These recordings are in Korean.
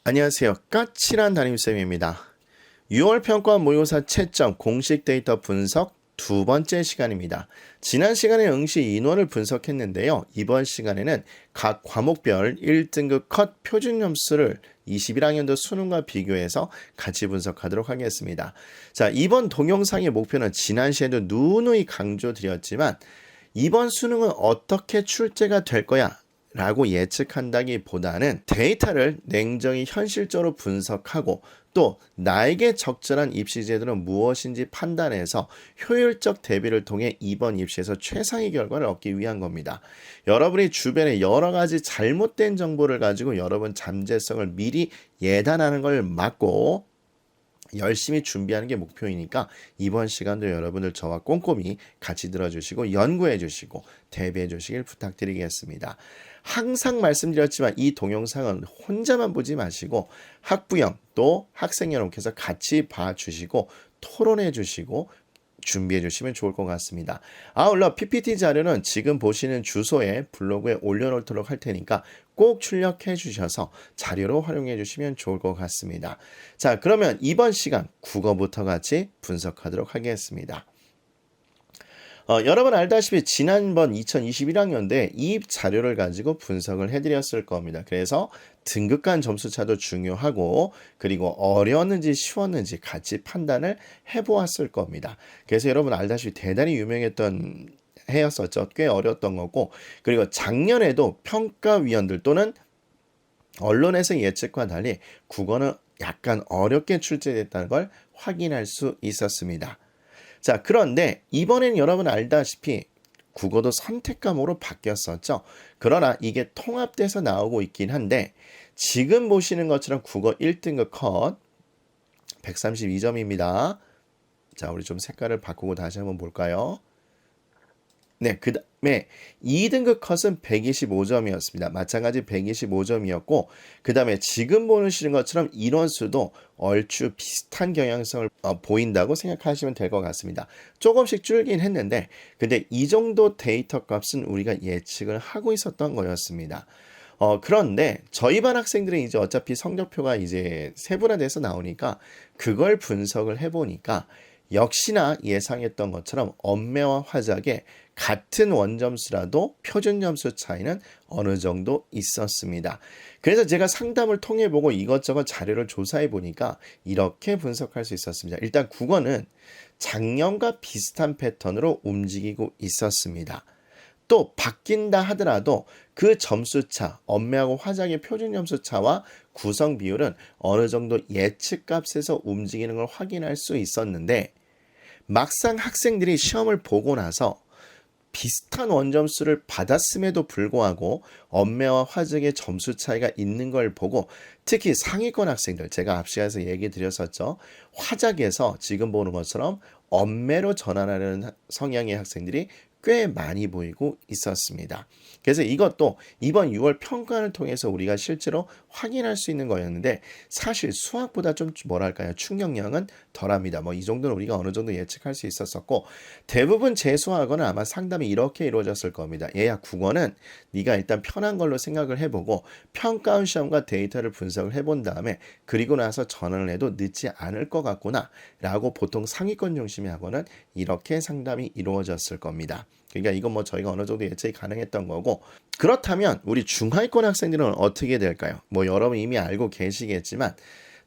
안녕하세요. 까칠한 담임쌤입니다. 6월 평가 모의고사 채점 공식 데이터 분석 두 번째 시간입니다. 지난 시간에 응시 인원을 분석했는데요. 이번 시간에는 각 과목별 1등급 컷 표준 점수를 21학년도 수능과 비교해서 같이 분석하도록 하겠습니다. 자, 이번 동영상의 목표는 지난 시에도 누누이 강조드렸지만 이번 수능은 어떻게 출제가 될 거야? 라고 예측한다기보다는 데이터를 냉정히 현실적으로 분석하고 또 나에게 적절한 입시 제도는 무엇인지 판단해서 효율적 대비를 통해 이번 입시에서 최상의 결과를 얻기 위한 겁니다. 여러분이 주변에 여러 가지 잘못된 정보를 가지고 여러분 잠재성을 미리 예단하는 걸 막고 열심히 준비하는 게 목표이니까 이번 시간도 여러분들 저와 꼼꼼히 같이 들어주시고 연구해 주시고 대비해 주시길 부탁드리겠습니다. 항상 말씀드렸지만 이 동영상은 혼자만 보지 마시고 학부형 또 학생 여러분께서 같이 봐주시고 토론해 주시고 준비해 주시면 좋을 것 같습니다. 아울러 PPT 자료는 지금 보시는 주소에 블로그에 올려놓도록 할 테니까 꼭 출력해 주셔서 자료로 활용해 주시면 좋을 것 같습니다. 자, 그러면 이번 시간 국어부터 같이 분석하도록 하겠습니다. 여러분 알다시피 지난번 2021학년도에 이 자료를 가지고 분석을 해드렸을 겁니다. 그래서 등급 간 점수차도 중요하고 그리고 어려웠는지 쉬웠는지 같이 판단을 해보았을 겁니다. 그래서 여러분 알다시피 대단히 유명했던 해였었죠. 꽤 어려웠던 거고 그리고 작년에도 평가위원들 또는 언론에서 예측과 달리 국어는 약간 어렵게 출제됐다는 걸 확인할 수 있었습니다. 자, 그런데 이번엔 여러분 알다시피 국어도 선택 과목으로 바뀌었었죠. 그러나 이게 통합돼서 나오고 있긴 한데 지금 보시는 것처럼 국어 1등급 컷 132점입니다. 자, 우리 좀 색깔을 바꾸고 다시 한번 볼까요? 네, 그 다음에 2등급 컷은 125점이었습니다. 마찬가지 125점이었고 그 다음에 지금 보시는 것처럼 인원수도 얼추 비슷한 경향성을 보인다고 생각하시면 될 것 같습니다. 조금씩 줄긴 했는데 근데 이 정도 데이터 값은 우리가 예측을 하고 있었던 거였습니다. 그런데 저희 반 학생들은 이제 어차피 성적표가 이제 세분화돼서 나오니까 그걸 분석을 해보니까 역시나 예상했던 것처럼 엄매와 화작의 같은 원점수라도 표준 점수 차이는 어느 정도 있었습니다. 그래서 제가 상담을 통해 보고 이것저것 자료를 조사해 보니까 이렇게 분석할 수 있었습니다. 일단 국어는 작년과 비슷한 패턴으로 움직이고 있었습니다. 또 바뀐다 하더라도 그 점수차, 엄매하고 화작의 표준 점수차와 구성 비율은 어느 정도 예측값에서 움직이는 걸 확인할 수 있었는데 막상 학생들이 시험을 보고 나서 비슷한 원점수를 받았음에도 불구하고 엄매와 화작의 점수 차이가 있는 걸 보고 특히 상위권 학생들 제가 앞시에서 얘기 드렸었죠. 화작에서 지금 보는 것처럼 엄매로 전환하는 성향의 학생들이 꽤 많이 보이고 있었습니다. 그래서 이것도 이번 6월 평가를 통해서 우리가 실제로 확인할 수 있는 거였는데 사실 수학보다 좀 뭐랄까요 충격량은 덜합니다. 뭐 이 정도는 우리가 어느 정도 예측할 수 있었었고 대부분 재수학은 아마 상담이 이렇게 이루어졌을 겁니다. 얘야 국어는 네가 일단 편한 걸로 생각을 해보고 평가원 시험과 데이터를 분석을 해본 다음에 그리고 나서 전환을 해도 늦지 않을 것 같구나 라고 보통 상위권 중심의 학원은 이렇게 상담이 이루어졌을 겁니다. 그러니까 이건 뭐 저희가 어느 정도 예측이 가능했던 거고 그렇다면 우리 중하위권 학생들은 어떻게 될까요? 뭐 여러분 이미 알고 계시겠지만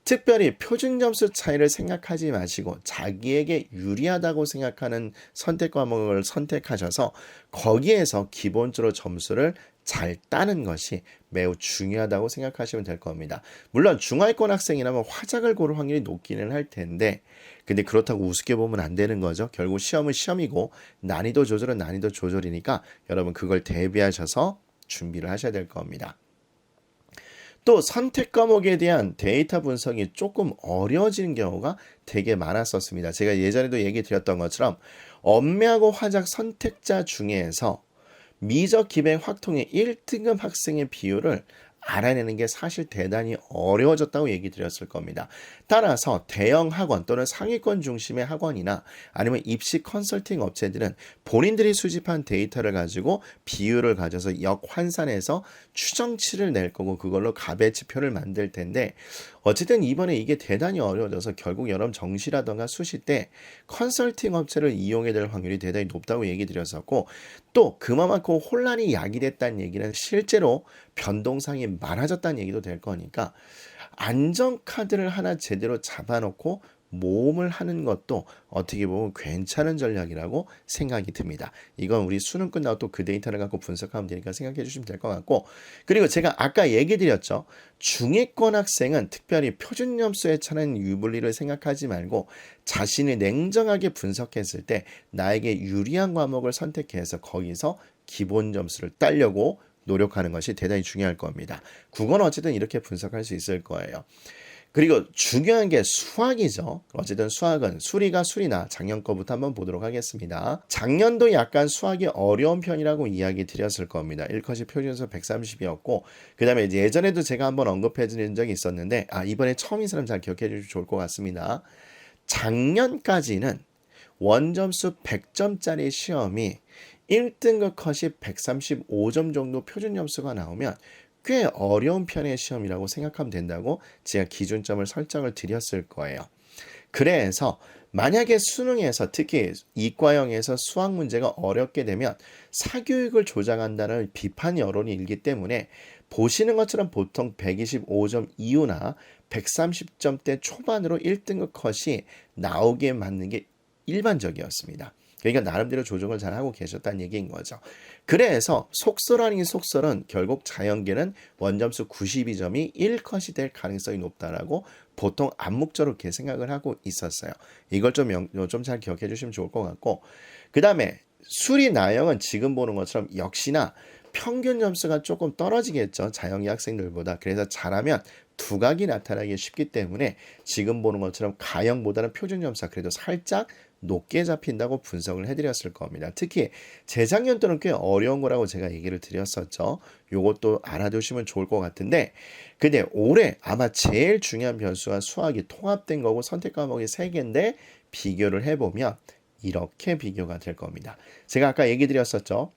특별히 표준 점수 차이를 생각하지 마시고 자기에게 유리하다고 생각하는 선택 과목을 선택하셔서 거기에서 기본적으로 점수를 잘 따는 것이 매우 중요하다고 생각하시면 될 겁니다. 물론 중하위권 학생이라면 화작을 고를 확률이 높기는 할 텐데 근데 그렇다고 우습게 보면 안 되는 거죠. 결국 시험은 시험이고 난이도 조절은 난이도 조절이니까 여러분 그걸 대비하셔서 준비를 하셔야 될 겁니다. 또 선택 과목에 대한 데이터 분석이 조금 어려워지는 경우가 되게 많았었습니다. 제가 예전에도 얘기 드렸던 것처럼 엄매하고 화작 선택자 중에서 미적 기백 확통의 1등급 학생의 비율을 알아내는 게 사실 대단히 어려워졌다고 얘기 드렸을 겁니다. 따라서 대형 학원 또는 상위권 중심의 학원이나 아니면 입시 컨설팅 업체들은 본인들이 수집한 데이터를 가지고 비율을 가져서 역환산해서 추정치를 낼 거고 그걸로 값어치표를 만들 텐데 어쨌든 이번에 이게 대단히 어려워져서 결국 여러분 정시라던가 수시 때 컨설팅 업체를 이용해야 될 확률이 대단히 높다고 얘기 드렸었고 또 그만큼 혼란이 야기됐다는 얘기는 실제로 변동상이 많아졌다는 얘기도 될 거니까 안전카드를 하나 제대로 잡아놓고 모험을 하는 것도 어떻게 보면 괜찮은 전략이라고 생각이 듭니다. 이건 우리 수능 끝나고 또 그 데이터를 갖고 분석하면 되니까 생각해 주시면 될 것 같고 그리고 제가 아까 얘기 드렸죠. 중위권 학생은 특별히 표준 점수에 차는 유불리를 생각하지 말고 자신이 냉정하게 분석했을 때 나에게 유리한 과목을 선택해서 거기서 기본 점수를 따려고 노력하는 것이 대단히 중요할 겁니다. 국어는 어쨌든 이렇게 분석할 수 있을 거예요. 그리고 중요한 게 수학이죠. 어쨌든 수학은 수리가 수리나 작년 거부터 한번 보도록 하겠습니다. 작년도 약간 수학이 어려운 편이라고 이야기 드렸을 겁니다. 1컷이 표준에서 130이었고 그 다음에 예전에도 제가 한번 언급해 드린 적이 있었는데 이번에 처음인 사람 잘 기억해 주시면 좋을 것 같습니다. 작년까지는 원점수 100점짜리 시험이 1등급 컷이 135점 정도 표준 점수가 나오면 꽤 어려운 편의 시험이라고 생각하면 된다고 제가 기준점을 설정을 드렸을 거예요. 그래서 만약에 수능에서 특히 이과형에서 수학 문제가 어렵게 되면 사교육을 조장한다는 비판 여론이 일기 때문에 보시는 것처럼 보통 125점 이후나 130점대 초반으로 1등급 컷이 나오게 맞는 게 일반적이었습니다. 그러니까 나름대로 조정을 잘 하고 계셨다는 얘기인 거죠. 그래서 속설 아닌 속설은 결국 자연계는 원점수 92점이 1컷이 될 가능성이 높다라고 보통 암묵적으로 이렇게 생각을 하고 있었어요. 이걸 좀 잘 기억해 주시면 좋을 것 같고 그 다음에 수리 나형은 지금 보는 것처럼 역시나 평균 점수가 조금 떨어지겠죠. 자연계 학생들보다. 그래서 잘하면 두각이 나타나기 쉽기 때문에 지금 보는 것처럼 가형보다는 표준 점수가 그래도 살짝 높게 잡힌다고 분석을 해드렸을 겁니다. 특히 재작년도는 꽤 어려운 거라고 제가 얘기를 드렸었죠. 요것도 알아두시면 좋을 것 같은데 근데 올해 아마 제일 중요한 변수가 수학이 통합된 거고 선택 과목이 3개인데 비교를 해보면 이렇게 비교가 될 겁니다. 제가 아까 얘기 드렸었죠.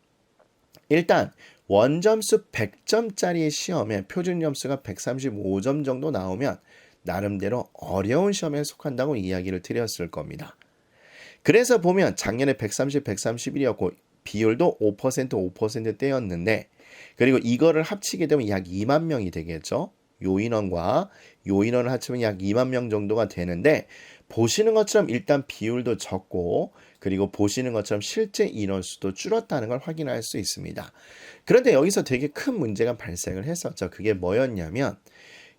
일단 원점수 100점짜리 시험에 표준 점수가 135점 정도 나오면 나름대로 어려운 시험에 속한다고 이야기를 드렸을 겁니다. 그래서 보면 작년에 130, 131이었고 비율도 5%, 5%대였는데 그리고 이거를 합치게 되면 약 2만 명이 되겠죠. 요 인원과 요 인원을 합치면 약 2만 명 정도가 되는데 보시는 것처럼 일단 비율도 적고 그리고 보시는 것처럼 실제 인원수도 줄었다는 걸 확인할 수 있습니다. 그런데 여기서 되게 큰 문제가 발생을 했었죠. 그게 뭐였냐면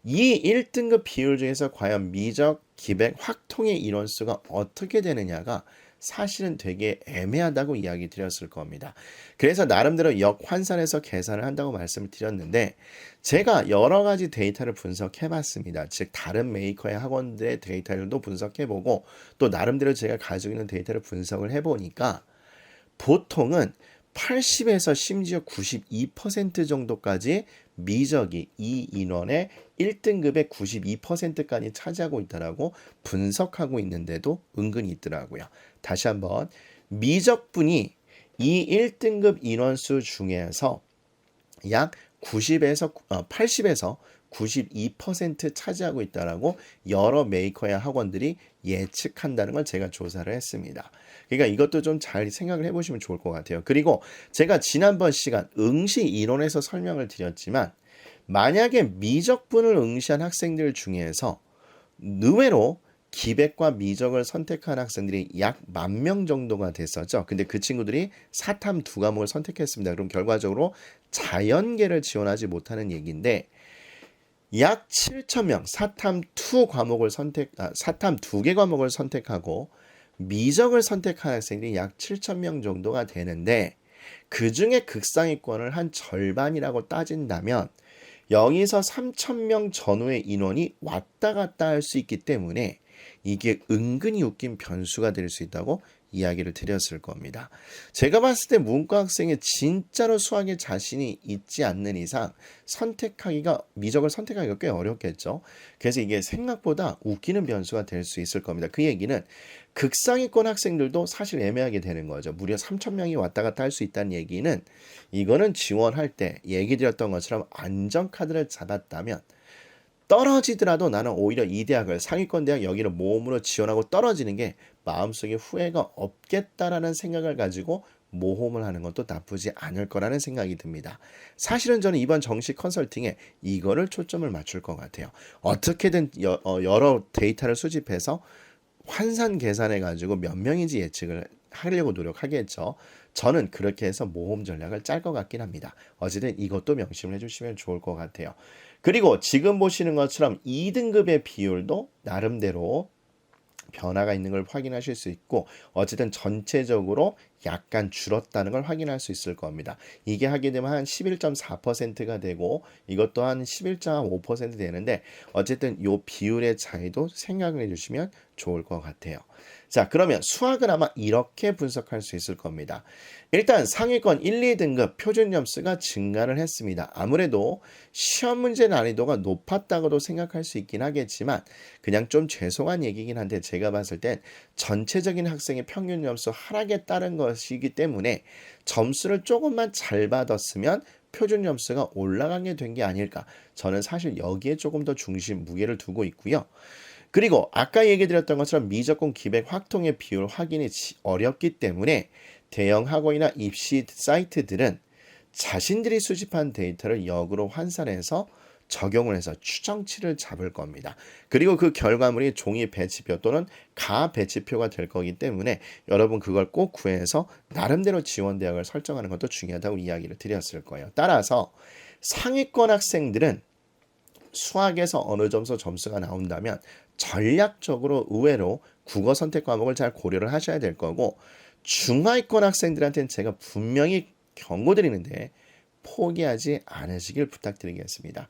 이 1등급 비율 중에서 과연 미적, 기백, 확통의 인원수가 어떻게 되느냐가 사실은 되게 애매하다고 이야기 드렸을 겁니다. 그래서 나름대로 역환산해서 계산을 한다고 말씀을 드렸는데 제가 여러 가지 데이터를 분석해 봤습니다. 즉 다른 메이커의 학원들의 데이터들도 분석해 보고 또 나름대로 제가 가지고 있는 데이터를 분석을 해 보니까 보통은 80에서 심지어 92% 정도까지 미적이 이 인원의 1등급의 92%까지 차지하고 있다라고 분석하고 있는데도 은근히 있더라고요. 다시 한번 미적분이 이 1등급 인원수 중에서 약 80에서 92% 차지하고 있다라고 여러 메이커의 학원들이 예측한다는 걸 제가 조사를 했습니다. 그러니까 이것도 좀 잘 생각을 해보시면 좋을 것 같아요. 그리고 제가 지난번 시간 응시 이론에서 설명을 드렸지만 만약에 미적분을 응시한 학생들 중에서 의외로 기백과 미적을 선택한 학생들이 약 10,000명 정도가 됐었죠. 근데 그 친구들이 사탐 2과목을 선택했습니다. 그럼 결과적으로 자연계를 지원하지 못하는 얘기인데 약 7,000명 사탐 2개 과목을 선택하고 미적을 선택한 학생들이 약 7,000명 정도가 되는데 그 중에 극상위권을 한 절반이라고 따진다면 여기서 3,000명 전후의 인원이 왔다 갔다 할 수 있기 때문에 이게 은근히 웃긴 변수가 될 수 있다고 이야기를 드렸을 겁니다. 제가 봤을 때 문과 학생이 진짜로 수학에 자신이 있지 않는 이상 미적을 선택하기가 꽤 어렵겠죠. 그래서 이게 생각보다 웃기는 변수가 될 수 있을 겁니다. 그 얘기는 극상위권 학생들도 사실 애매하게 되는 거죠. 무려 3,000명이 왔다 갔다 할 수 있다는 얘기는 이거는 지원할 때 얘기 드렸던 것처럼 안전카드를 잡았다면 떨어지더라도 나는 오히려 이 대학을 상위권 대학 여기를 모험으로 지원하고 떨어지는 게 마음속에 후회가 없겠다라는 생각을 가지고 모험을 하는 것도 나쁘지 않을 거라는 생각이 듭니다. 사실은 저는 이번 정시 컨설팅에 이거를 초점을 맞출 것 같아요. 어떻게든 여러 데이터를 수집해서 환산 계산해 가지고 몇 명인지 예측을 하려고 노력하겠죠. 저는 그렇게 해서 모험 전략을 짤 것 같긴 합니다. 어쨌든 이것도 명심을 해주시면 좋을 것 같아요. 그리고 지금 보시는 것처럼 2등급의 비율도 나름대로 변화가 있는 걸 확인하실 수 있고 어쨌든 전체적으로 약간 줄었다는 걸 확인할 수 있을 겁니다. 이게 하게 되면 한 11.4%가 되고 이것도 한 11.5% 되는데 어쨌든 이 비율의 차이도 생각을 해주시면 좋을 것 같아요. 자, 그러면 수학은 아마 이렇게 분석할 수 있을 겁니다. 일단 상위권 1, 2등급 표준 점수가 증가를 했습니다. 아무래도 시험 문제 난이도가 높았다고도 생각할 수 있긴 하겠지만 그냥 좀 죄송한 얘기긴 한데 제가 봤을 땐 전체적인 학생의 평균 점수 하락에 따른 것이기 때문에 점수를 조금만 잘 받았으면 표준 점수가 올라가게 된 게 아닐까. 저는 사실 여기에 조금 더 무게를 두고 있고요. 그리고 아까 얘기 드렸던 것처럼 미적분 기백 확통의 비율 확인이 어렵기 때문에 대형 학원이나 입시 사이트들은 자신들이 수집한 데이터를 역으로 환산해서 적용을 해서 추정치를 잡을 겁니다. 그리고 그 결과물이 종이 배치표 또는 가 배치표가 될 거기 때문에 여러분 그걸 꼭 구해서 나름대로 지원 대학을 설정하는 것도 중요하다고 이야기를 드렸을 거예요. 따라서 상위권 학생들은 수학에서 어느 점수 점수가 나온다면 전략적으로 의외로 국어 선택 과목을 잘 고려를 하셔야 될 거고 중하위권 학생들한테는 제가 분명히 경고드리는데 포기하지 않으시길 부탁드리겠습니다.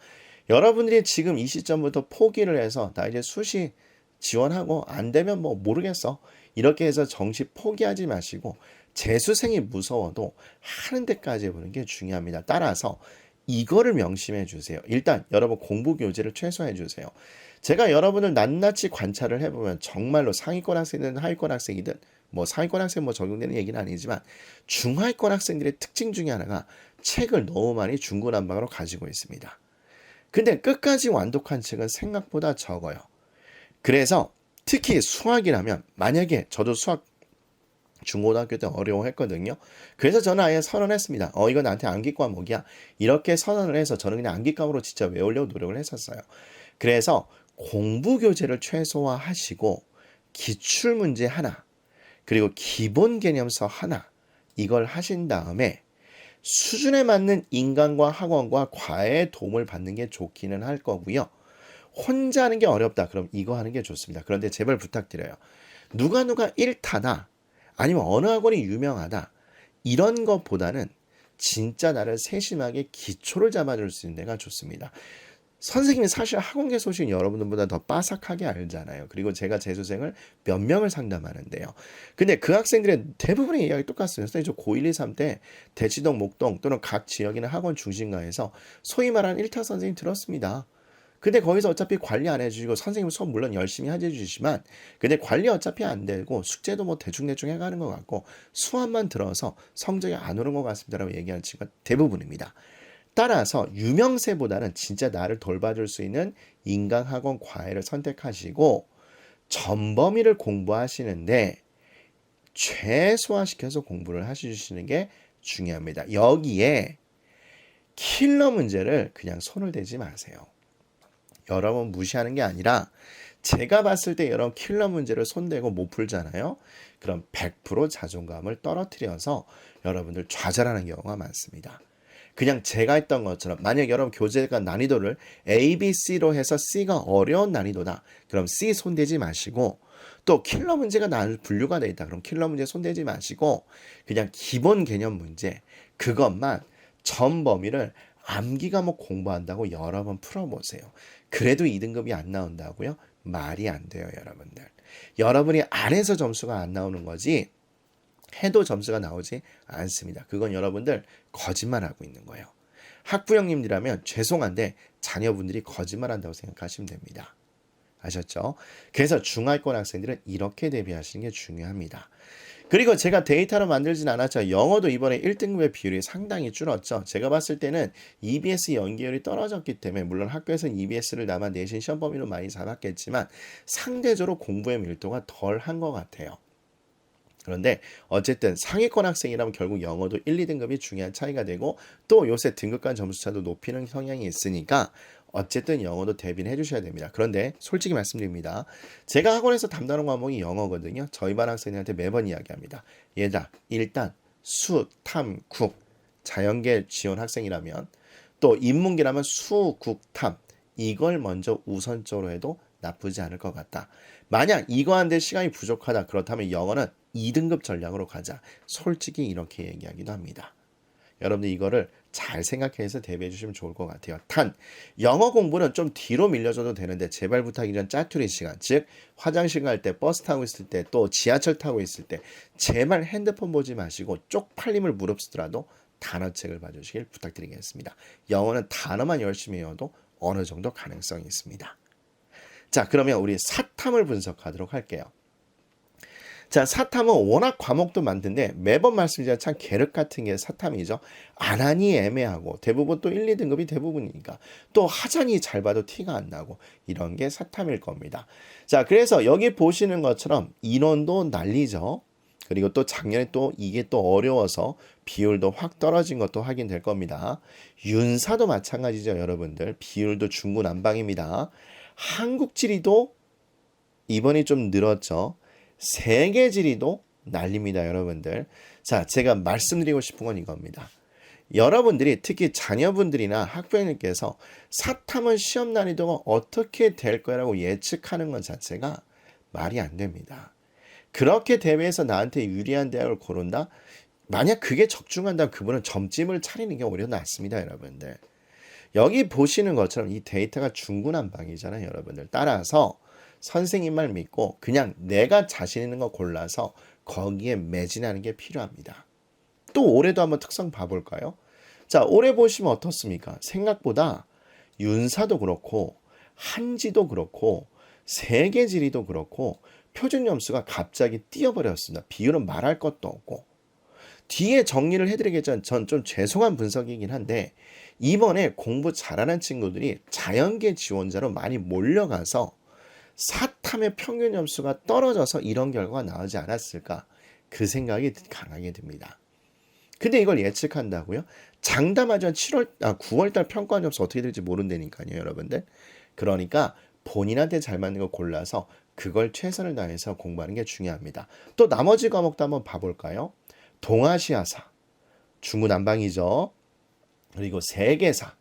여러분들이 지금 이 시점부터 포기를 해서 나 이제 수시 지원하고 안 되면 뭐 모르겠어 이렇게 해서 정시 포기하지 마시고 재수생이 무서워도 하는 데까지 해보는 게 중요합니다. 따라서 이거를 명심해 주세요. 일단 여러분 공부 교재를 최소화해 주세요. 제가 여러분을 낱낱이 관찰을 해보면 정말로 상위권 학생이든 하위권 학생이든 뭐 상위권 학생 뭐 적용되는 얘기는 아니지만 중하위권 학생들의 특징 중에 하나가 책을 너무 많이 중구난방으로 가지고 있습니다. 근데 끝까지 완독한 책은 생각보다 적어요. 그래서 특히 수학이라면 만약에 저도 수학 중고등학교 때 어려워했거든요. 그래서 저는 아예 선언했습니다. 이거 나한테 암기 과목이야. 이렇게 선언을 해서 저는 그냥 암기 과목으로 진짜 외우려고 노력을 했었어요. 그래서 공부 교재를 최소화하시고 기출문제 하나 그리고 기본 개념서 하나 이걸 하신 다음에 수준에 맞는 인강과 학원과 과외의 도움을 받는 게 좋기는 할 거고요. 혼자 하는 게 어렵다. 그럼 이거 하는 게 좋습니다. 그런데 제발 부탁드려요. 누가 1타다 아니면 어느 학원이 유명하다 이런 것보다는 진짜 나를 세심하게 기초를 잡아줄 수 있는 데가 좋습니다. 선생님이 사실 학원계 소식은 여러분들보다 더 빠삭하게 알잖아요. 그리고 제가 재수생을 몇 명을 상담하는데요. 근데 그 학생들의 대부분의 이야기 똑같습니다. 선생님 저 고1, 2, 3 때 대치동, 목동 또는 각 지역이나 학원 중심가에서 소위 말하는 1타 선생님 들었습니다. 근데 거기서 어차피 관리 안 해주시고 선생님 수업 물론 열심히 해주시지만 근데 관리 어차피 안 되고 숙제도 뭐 대충대충 해가는 것 같고 수업만 들어서 성적이 안 오른 것 같습니다라고 얘기하는 친구가 대부분입니다. 따라서 유명세보다는 진짜 나를 돌봐줄 수 있는 인강학원 과외를 선택하시고 전범위를 공부하시는데 최소화시켜서 공부를 하시는 게 중요합니다. 여기에 킬러 문제를 그냥 손을 대지 마세요. 여러분 무시하는 게 아니라 제가 봤을 때 여러분 킬러 문제를 손대고 못 풀잖아요. 그럼 100% 자존감을 떨어뜨려서 여러분들 좌절하는 경우가 많습니다. 그냥 제가 했던 것처럼 만약 여러분 교재가 난이도를 A, B, C로 해서 C가 어려운 난이도다. 그럼 C 손대지 마시고 또 킬러 문제가 분류가 되어 있다. 그럼 킬러 문제 손대지 마시고 그냥 기본 개념 문제 그것만 전 범위를 암기 과목 공부한다고 여러 번 풀어보세요. 그래도 2등급이 안 나온다고요? 말이 안 돼요, 여러분들. 여러분이 안 해서 점수가 안 나오는 거지 해도 점수가 나오지 않습니다. 그건 여러분들 거짓말하고 있는 거예요. 학부형님들이라면 죄송한데 자녀분들이 거짓말한다고 생각하시면 됩니다. 아셨죠? 그래서 중하위권 학생들은 이렇게 대비하시는 게 중요합니다. 그리고 제가 데이터로 만들진 않았죠. 영어도 이번에 1등급의 비율이 상당히 줄었죠. 제가 봤을 때는 EBS 연계율이 떨어졌기 때문에 물론 학교에서는 EBS를 남아 내신 시험 범위로 많이 잡았겠지만 상대적으로 공부의 밀도가 덜 한 것 같아요. 그런데 어쨌든 상위권 학생이라면 결국 영어도 1, 2등급이 중요한 차이가 되고 또 요새 등급 간 점수차도 높이는 성향이 있으니까 어쨌든 영어도 대비는 해주셔야 됩니다. 그런데 솔직히 말씀드립니다. 제가 학원에서 담당하는 과목이 영어거든요. 저희 반 학생들한테 매번 이야기합니다. 얘들아 일단 수, 탐, 국 자연계 지원 학생이라면 또 인문계라면 수, 국, 탐 이걸 먼저 우선적으로 해도 나쁘지 않을 것 같다. 만약 이거 하는데 시간이 부족하다. 그렇다면 영어는 2등급 전략으로 가자. 솔직히 이렇게 얘기하기도 합니다. 여러분들 이거를 잘 생각해서 대비해 주시면 좋을 것 같아요. 단, 영어 공부는 좀 뒤로 밀려줘도 되는데 제발 부탁이란 짜투리 시간, 즉 화장실 갈 때, 버스 타고 있을 때, 또 지하철 타고 있을 때 제발 핸드폰 보지 마시고 쪽팔림을 무릅쓰더라도 단어책을 봐주시길 부탁드리겠습니다. 영어는 단어만 열심히 외워도 어느 정도 가능성이 있습니다. 자, 그러면 우리 사탐을 분석하도록 할게요. 자, 사탐은 워낙 과목도 많던데 매번 말씀드리지만 참 계륵 같은 게 사탐이죠. 안 하니 애매하고 대부분 또 1, 2등급이 대부분이니까 또 하자니 잘 봐도 티가 안 나고 이런 게 사탐일 겁니다. 자, 그래서 여기 보시는 것처럼 인원도 난리죠. 그리고 또 작년에 또 이게 또 어려워서 비율도 확 떨어진 것도 확인될 겁니다. 윤사도 마찬가지죠, 여러분들. 비율도 중구난방입니다. 한국지리도 이번이 좀 늘었죠. 세계지리도 난립니다, 여러분들. 자, 제가 말씀드리고 싶은 건 이겁니다. 여러분들이 특히 자녀분들이나 학부모님께서 사탐은 시험 난이도가 어떻게 될 거라고 예측하는 것 자체가 말이 안 됩니다. 그렇게 대비해서 나한테 유리한 대학을 고른다? 만약 그게 적중한다면 그분은 점집을 차리는 게 오히려 낫습니다, 여러분들. 여기 보시는 것처럼 이 데이터가 중구난방이잖아요, 여러분들. 따라서 선생님 말 믿고 그냥 내가 자신 있는 거 골라서 거기에 매진하는 게 필요합니다. 또 올해도 한번 특성 봐볼까요? 자, 올해 보시면 어떻습니까? 생각보다 윤사도 그렇고 한지도 그렇고 세계지리도 그렇고 표준 점수가 갑자기 뛰어버렸습니다. 비율은 말할 것도 없고. 뒤에 정리를 해드리겠지만 전 좀 죄송한 분석이긴 한데 이번에 공부 잘하는 친구들이 자연계 지원자로 많이 몰려가서 사탐의 평균 점수가 떨어져서 이런 결과가 나오지 않았을까 그 생각이 강하게 듭니다. 근데 이걸 예측한다고요? 장담하지만 9월달 평가원 점수 어떻게 될지 모른다니까요, 여러분들. 그러니까 본인한테 잘 맞는 거 골라서 그걸 최선을 다해서 공부하는 게 중요합니다. 또 나머지 과목도 한번 봐볼까요? 동아시아사, 중구난방이죠. 그리고 세계사,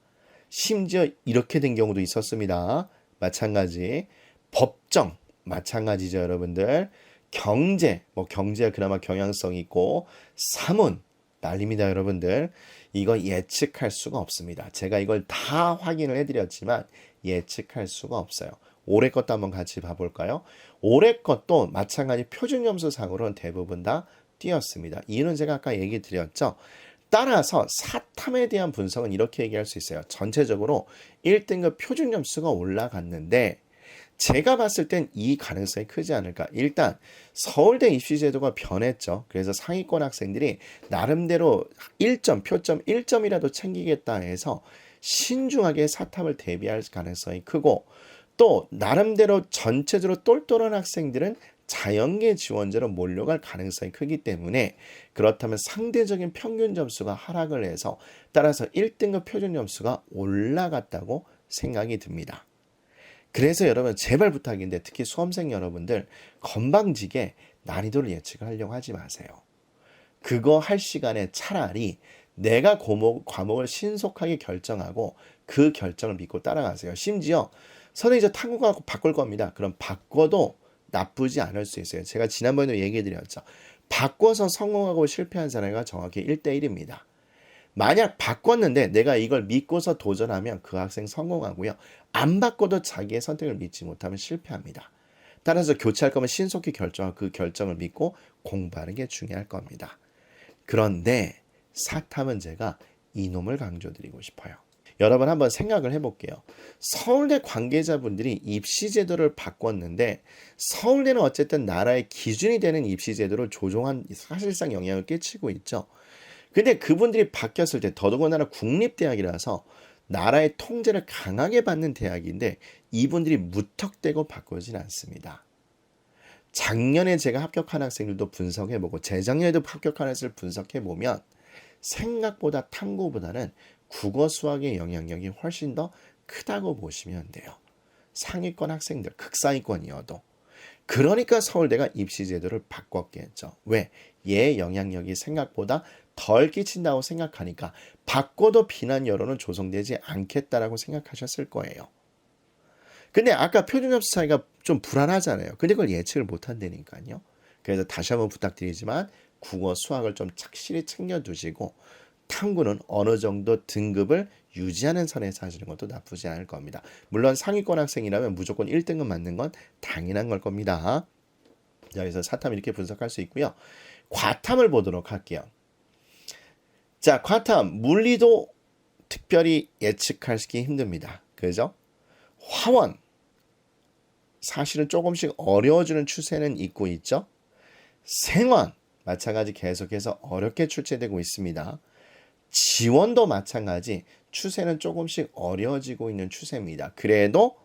심지어 이렇게 된 경우도 있었습니다. 마찬가지. 법정 마찬가지죠, 여러분들. 경제, 경제가 그나마 경향성이 있고 사문 난립니다, 여러분들. 이거 예측할 수가 없습니다. 제가 이걸 다 확인을 해드렸지만 예측할 수가 없어요. 올해 것도 한번 같이 봐볼까요? 올해 것도 마찬가지 표준 점수상으로는 대부분 다 뛰었습니다. 이유는 제가 아까 얘기 드렸죠. 따라서 사탐에 대한 분석은 이렇게 얘기할 수 있어요. 전체적으로 1등급 표준 점수가 올라갔는데 제가 봤을 땐 이 가능성이 크지 않을까. 일단 서울대 입시 제도가 변했죠. 그래서 상위권 학생들이 나름대로 1점, 표점 1점이라도 챙기겠다 해서 신중하게 사탐을 대비할 가능성이 크고 또 나름대로 전체적으로 똘똘한 학생들은 자연계 지원자로 몰려갈 가능성이 크기 때문에 그렇다면 상대적인 평균 점수가 하락을 해서 따라서 1등급 표준 점수가 올라갔다고 생각이 듭니다. 그래서 여러분 제발 부탁인데 특히 수험생 여러분들 건방지게 난이도를 예측을 하려고 하지 마세요. 그거 할 시간에 차라리 내가 과목을 신속하게 결정하고 그 결정을 믿고 따라가세요. 심지어 선생님 저 탐구과목 바꿀 겁니다. 그럼 바꿔도 나쁘지 않을 수 있어요. 제가 지난번에도 얘기해 드렸죠. 바꿔서 성공하고 실패한 사례가 정확히 1대1입니다. 만약 바꿨는데 내가 이걸 믿고서 도전하면 그 학생 성공하고요. 안 바꿔도 자기의 선택을 믿지 못하면 실패합니다. 따라서 교체할 거면 신속히 결정하고 그 결정을 믿고 공부하는 게 중요할 겁니다. 그런데 사탐은 제가 이놈을 강조드리고 싶어요. 여러분 한번 생각을 해볼게요. 서울대 관계자분들이 입시제도를 바꿨는데 서울대는 어쨌든 나라의 기준이 되는 입시제도를 조종한 사실상 영향을 끼치고 있죠. 근데 그분들이 바뀌었을 때 더더군다나 국립대학이라서 나라의 통제를 강하게 받는 대학인데 이분들이 무턱대고 바꾸진 않습니다. 작년에 제가 합격한 학생들도 분석해보고 재작년에도 합격한 학생을 분석해보면 생각보다 탐구보다는 국어 수학의 영향력이 훨씬 더 크다고 보시면 돼요. 상위권 학생들, 극상위권이어도. 그러니까 서울대가 입시제도를 바꿨겠죠. 왜? 얘 영향력이 생각보다 덜 끼친다고 생각하니까 바꿔도 비난 여론은 조성되지 않겠다라고 생각하셨을 거예요. 근데 아까 표준점수 차이가 좀 불안하잖아요. 근데 그걸 예측을 못한다니까요. 그래서 다시 한번 부탁드리지만 국어, 수학을 좀 착실히 챙겨두시고 탐구는 어느 정도 등급을 유지하는 선에서 하시는 것도 나쁘지 않을 겁니다. 물론 상위권 학생이라면 무조건 1등급 맞는 건 당연한 걸 겁니다. 여기서 사탐 이렇게 분석할 수 있고요. 과탐을 보도록 할게요. 자, 과탐. 물리도 특별히 예측하기 힘듭니다. 그죠? 화원. 사실은 조금씩 어려워지는 추세는 있고 있죠. 생원. 마찬가지 계속해서 어렵게 출제되고 있습니다. 지원도 마찬가지 추세는 조금씩 어려워지고 있는 추세입니다. 그래도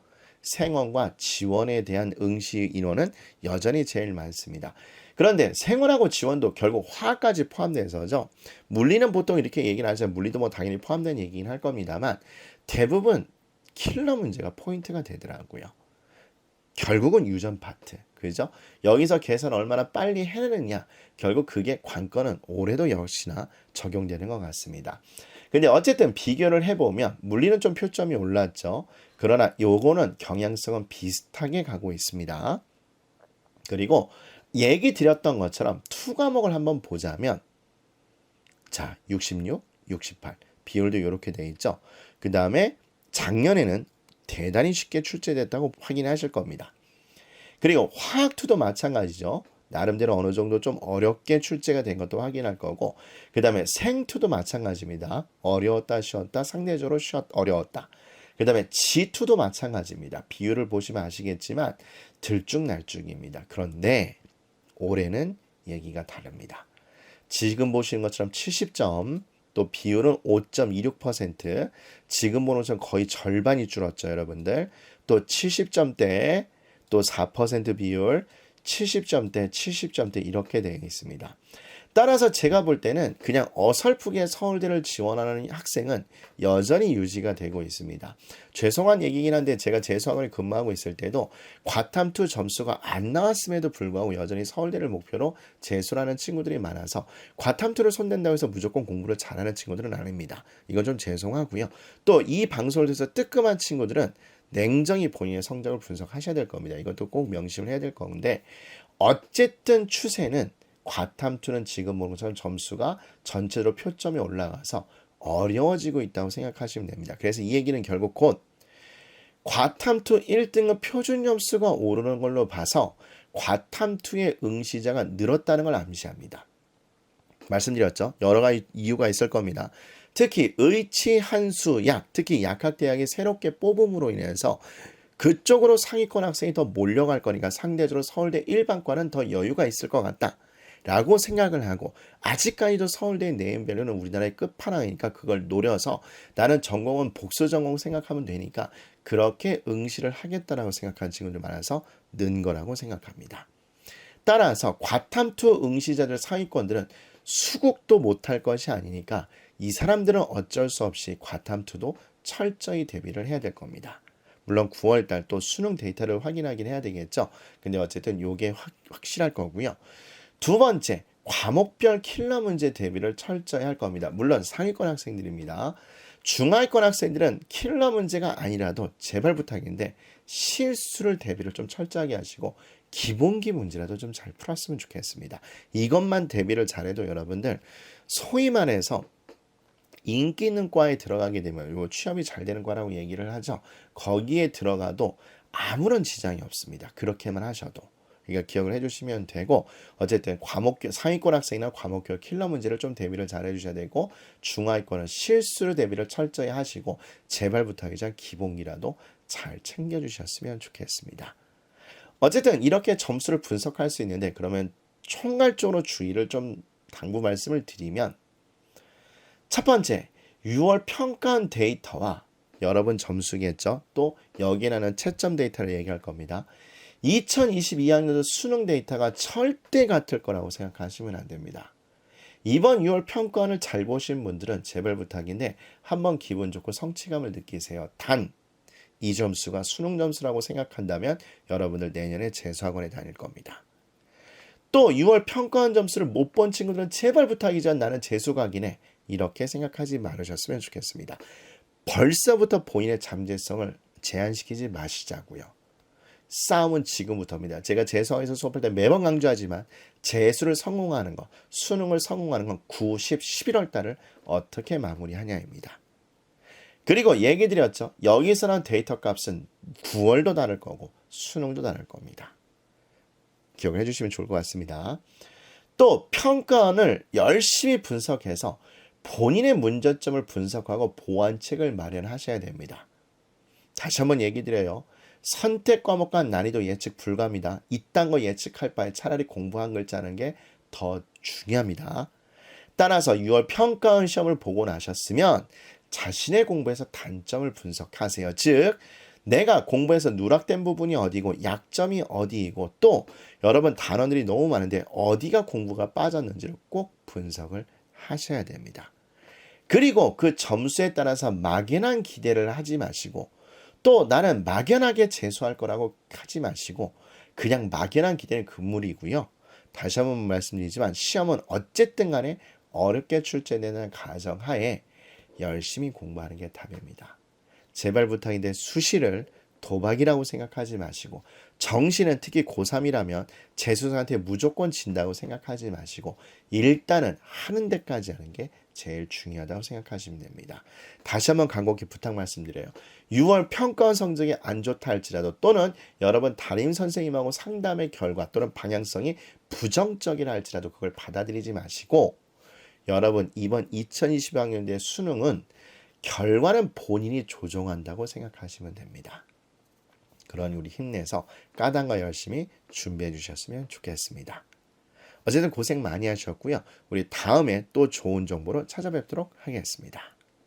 생원과 지원에 대한 응시 인원은 여전히 제일 많습니다. 그런데 생원하고 지원도 결국 화학까지 포함돼서죠. 물리는 보통 이렇게 얘기를 하죠. 물리도 뭐 당연히 포함된 얘기긴 할 겁니다만 대부분 킬러 문제가 포인트가 되더라고요. 결국은 유전 파트. 그죠? 여기서 계산 얼마나 빨리 해내느냐. 결국 그게 관건은 올해도 역시나 적용되는 것 같습니다. 근데 어쨌든 비교를 해보면 물리는 좀 표점이 올랐죠. 그러나 요거는 경향성은 비슷하게 가고 있습니다. 그리고 얘기 드렸던 것처럼 투 과목을 한번 보자면 자 66, 68 비율도 이렇게 돼 있죠. 그 다음에 작년에는 대단히 쉽게 출제됐다고 확인하실 겁니다. 그리고 화학2도 마찬가지죠. 나름대로 어느 정도 좀 어렵게 출제가 된 것도 확인할 거고 그 다음에 생2도 마찬가지입니다. 어려웠다 쉬웠다 상대적으로 어려웠다. 그 다음에 지2도 마찬가지입니다. 비율을 보시면 아시겠지만 들쭉날쭉입니다. 그런데 올해는 얘기가 다릅니다. 지금 보시는 것처럼 70점 또 비율은 5.26% 지금 보는 것처럼 거의 절반이 줄었죠. 여러분들 또 70점대에 또 4% 비율 70점대 70점대 이렇게 되어 있습니다. 따라서 제가 볼 때는 그냥 어설프게 서울대를 지원하는 학생은 여전히 유지가 되고 있습니다. 죄송한 얘기긴 한데 제가 재수학원에 근무하고 있을 때도 과탐2 점수가 안 나왔음에도 불구하고 여전히 서울대를 목표로 재수하는 친구들이 많아서 과탐2를 손댄다고 해서 무조건 공부를 잘하는 친구들은 아닙니다. 이건 좀 죄송하고요. 또 이 방송을 통해서 뜨끔한 친구들은 냉정히 본인의 성적을 분석하셔야 될 겁니다. 이것도 꼭 명심을 해야 될 건데 어쨌든 추세는 과탐2는 지금 보는 것처럼 점수가 전체적으로 표점이 올라가서 어려워지고 있다고 생각하시면 됩니다. 그래서 이 얘기는 결국 곧 과탐2 1등급 표준 점수가 오르는 걸로 봐서 과탐2의 응시자가 늘었다는 걸 암시합니다. 말씀드렸죠. 여러 가지 이유가 있을 겁니다. 특히 의치, 한수, 약, 특히 약학대학이 새롭게 뽑음으로 인해서 그쪽으로 상위권 학생이 더 몰려갈 거니까 상대적으로 서울대 일반과는 더 여유가 있을 것 같다. 라고 생각을 하고 아직까지도 서울대 네임밸류는 우리나라의 끝판왕이니까 그걸 노려서 나는 전공은 복수 전공 생각하면 되니까 그렇게 응시를 하겠다라고 생각하는 친구들 많아서 는 거라고 생각합니다. 따라서 과탐2 응시자들 상위권들은 수국도 못할 것이 아니니까 이 사람들은 어쩔 수 없이 과탐2도 철저히 대비를 해야 될 겁니다. 물론 9월달 또 수능 데이터를 확인하긴 해야 되겠죠. 근데 어쨌든 이게 확실할 거고요. 두 번째, 과목별 킬러 문제 대비를 철저히 할 겁니다. 물론 상위권 학생들입니다. 중하위권 학생들은 킬러 문제가 아니라도 제발 부탁인데 실수를 대비를 좀 철저하게 하시고 기본기 문제라도 좀 잘 풀었으면 좋겠습니다. 이것만 대비를 잘해도 여러분들 소위 말해서 인기 있는 과에 들어가게 되면 요 취업이 잘 되는 과라고 얘기를 하죠. 거기에 들어가도 아무런 지장이 없습니다. 그렇게만 하셔도. 그러니까 기억을 해주시면 되고 어쨌든 과목별 상위권 학생이나 과목별 킬러 문제를 좀 대비를 잘 해주셔야 되고 중하위권은 실수로 대비를 철저히 하시고 제발 부탁이자 기본기라도 잘 챙겨주셨으면 좋겠습니다. 어쨌든 이렇게 점수를 분석할 수 있는데 그러면 총괄적으로 주의를 좀 당부 말씀을 드리면 첫 번째 6월 평가한 데이터와 여러분 점수겠죠. 또 여기에 나는 채점 데이터를 얘기할 겁니다. 2022학년도 수능 데이터가 절대 같을 거라고 생각하시면 안 됩니다. 이번 6월 평가원을 잘 보신 분들은 제발 부탁인데 한번 기분 좋고 성취감을 느끼세요. 단 이 점수가 수능 점수라고 생각한다면 여러분들 내년에 재수학원에 다닐 겁니다. 또 6월 평가원 점수를 못 본 친구들은 제발 부탁이지만 나는 재수 가긴 해. 이렇게 생각하지 말으셨으면 좋겠습니다. 벌써부터 본인의 잠재성을 제한시키지 마시자고요. 싸움은 지금부터입니다. 제가 재수학에서 수업할 때 매번 강조하지만 재수를 성공하는 것, 수능을 성공하는 건 9, 10, 11월 달을 어떻게 마무리하냐입니다. 그리고 얘기 드렸죠. 여기서 난 데이터 값은 9월도 다를 거고 수능도 다를 겁니다. 기억을 해주시면 좋을 것 같습니다. 또 평가원을 열심히 분석해서 본인의 문제점을 분석하고 보완책을 마련하셔야 됩니다. 다시 한번 얘기 드려요. 선택 과목 간 난이도 예측 불가입니다. 이딴 거 예측할 바에 차라리 공부한 글 짜는 게 더 중요합니다. 따라서 6월 평가원 시험을 보고 나셨으면 자신의 공부에서 단점을 분석하세요. 즉 내가 공부에서 누락된 부분이 어디고 약점이 어디이고 또 여러분 단원들이 너무 많은데 어디가 공부가 빠졌는지를 꼭 분석을 하셔야 됩니다. 그리고 그 점수에 따라서 막연한 기대를 하지 마시고 또 나는 막연하게 재수할 거라고 하지 마시고 그냥 막연한 기대는 금물이고요. 다시 한번 말씀드리지만 시험은 어쨌든 간에 어렵게 출제되는 가정하에 열심히 공부하는 게 답입니다. 제발 부탁인데 수시를 도박이라고 생각하지 마시고 정시는 특히 고3이라면 재수생한테 무조건 진다고 생각하지 마시고 일단은 하는 데까지 하는 게 제일 중요하다고 생각하시면 됩니다. 다시 한번 간곡히 부탁 말씀드려요. 6월 평가원 성적이 안 좋다 할지라도 또는 여러분 담임 선생님하고 상담의 결과 또는 방향성이 부정적이라 할지라도 그걸 받아들이지 마시고 여러분 이번 2020학년도의 수능은 결과는 본인이 조종한다고 생각하시면 됩니다. 그러니 우리 힘내서 까당과 열심히 준비해 주셨으면 좋겠습니다. 어쨌든 고생 많이 하셨고요. 우리 다음에 또 좋은 정보로 찾아뵙도록 하겠습니다.